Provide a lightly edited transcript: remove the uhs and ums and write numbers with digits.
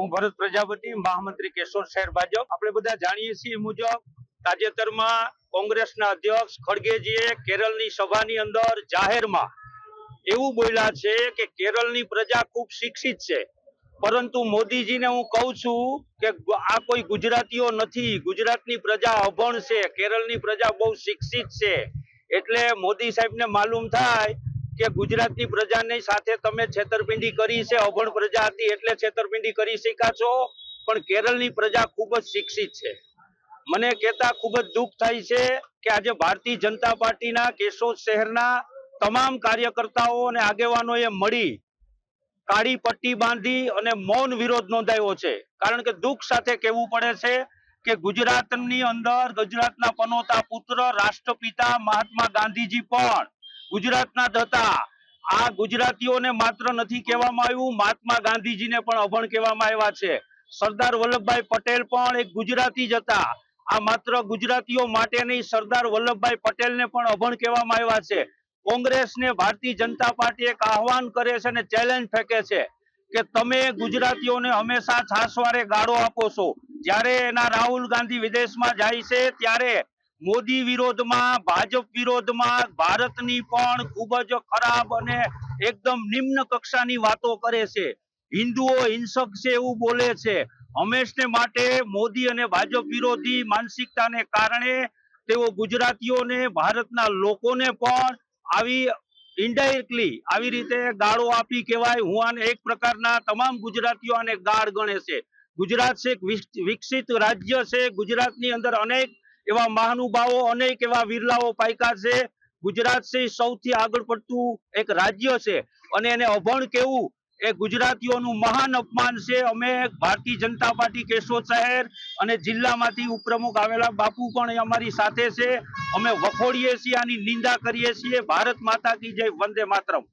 હું ભરત પ્રજાપતિ, મહામંત્રી કેશોદ શહેર ભાજપ। આપણે બધા જાણીએ છીએ મુજબ તાજેતરમાં કોંગ્રેસના અધ્યક્ષ ખડગેજીએ કેરળની સભાની અંદર જાહેરમાં એવું બોલ્યા છે કે કેરળની પ્રજા ખૂબ શિક્ષિત છે, પરંતુ મોદીજીને હું કહું છું કે આ કોઈ ગુજરાતીઓ નથી, ગુજરાતની પ્રજા અભણ છે, કેરળની પ્રજા બહુ શિક્ષિત છે। એટલે મોદી સાહેબને માલુમ થાય કે ગુજરાતની પ્રજાની સાથે તમે છેતરપિંડી કરી છે, અભણ પ્રજા હતી એટલે છેતરપિંડી કરી શક્યા છો, પણ કેરળની પ્રજા ખૂબ જ શિક્ષિત છે। મને કહેતા ખૂબ જ દુઃખ થાય છે કે આજે ભારતીય જનતા પાર્ટીના કેશોદ શહેરના તમામ કાર્યકર્તાઓ અને આગેવાનોએ મળી કાળી પટ્ટી બાંધી અને મૌન વિરોધ નોંધાવ્યો છે। કારણ કે દુઃખ સાથે કહેવું પડે છે કે ગુજરાતની અંદર ગુજરાતના પનોતા પુત્ર રાષ્ટ્રપિતા મહાત્મા ગાંધીજી પણ ગુજરાતના જ હતા। આ ગુજરાતીઓને માત્ર નથી કહેવામાં આવ્યું, મહાત્મા ગાંધીજીને પણ અભણ કહેવામાં આવ્યા છે। સરદાર વલ્લભભાઈ પટેલ પણ એક ગુજરાતી જ હતા। આ માત્ર ગુજરાતીઓ માટે નહીં, સરદાર વલ્લભભાઈ પટેલને પણ અભણ કહેવામાં આવ્યા છે। કોંગ્રેસને ભારતીય જનતા પાર્ટી એક આહવાન કરે છે અને ચેલેન્જ ફેંકે છે કે તમે ગુજરાતીઓને હંમેશા છાસવારે ગાળો આપો છો। જ્યારે એના રાહુલ ગાંધી વિદેશમાં જાય છે ત્યારે મોદી વિરોધમાં, ભાજપ વિરોધમાં, ભારતની પણ ખૂબ જ ખરાબ અને એકદમ નિમ્ન કક્ષાની વાતો કરે છે। હિન્દુઓ હિંસક છે એવું બોલે છે। હંમેશને માટે મોદી અને ભાજપ વિરોધી માનસિકતાને કારણે તેઓ ગુજરાતીઓને, ભારતના લોકોને પણ આવી ઇનડાયરેક્ટલી આવી રીતે ગાળો આપી કહેવાય। હું આને એક પ્રકારના તમામ ગુજરાતીઓ આને ગાળ ગણે છે। ગુજરાત છે એક વિકસિત રાજ્ય છે। ગુજરાતની અંદર અનેક એવા મહાનુભાવો, અનેક એવા વિરલાઓ પાક્યા છે। ગુજરાત છે સૌથી આગળ પડતું એક રાજ્ય છે અને એને અભણ કહેવું એ ગુજરાતીઓનું મહાન અપમાન છે। અમે ભારતીય જનતા પાર્ટી કેશોદ શહેર અને જિલ્લામાંથી ઉપપ્રમુખ આવેલા બાપુ પણ અમારી સાથે છે। અમે વખોડીએ છીએ, આની નિંદા કરીએ છીએ। ભારત માતા કી જય, વંદે માતરમ।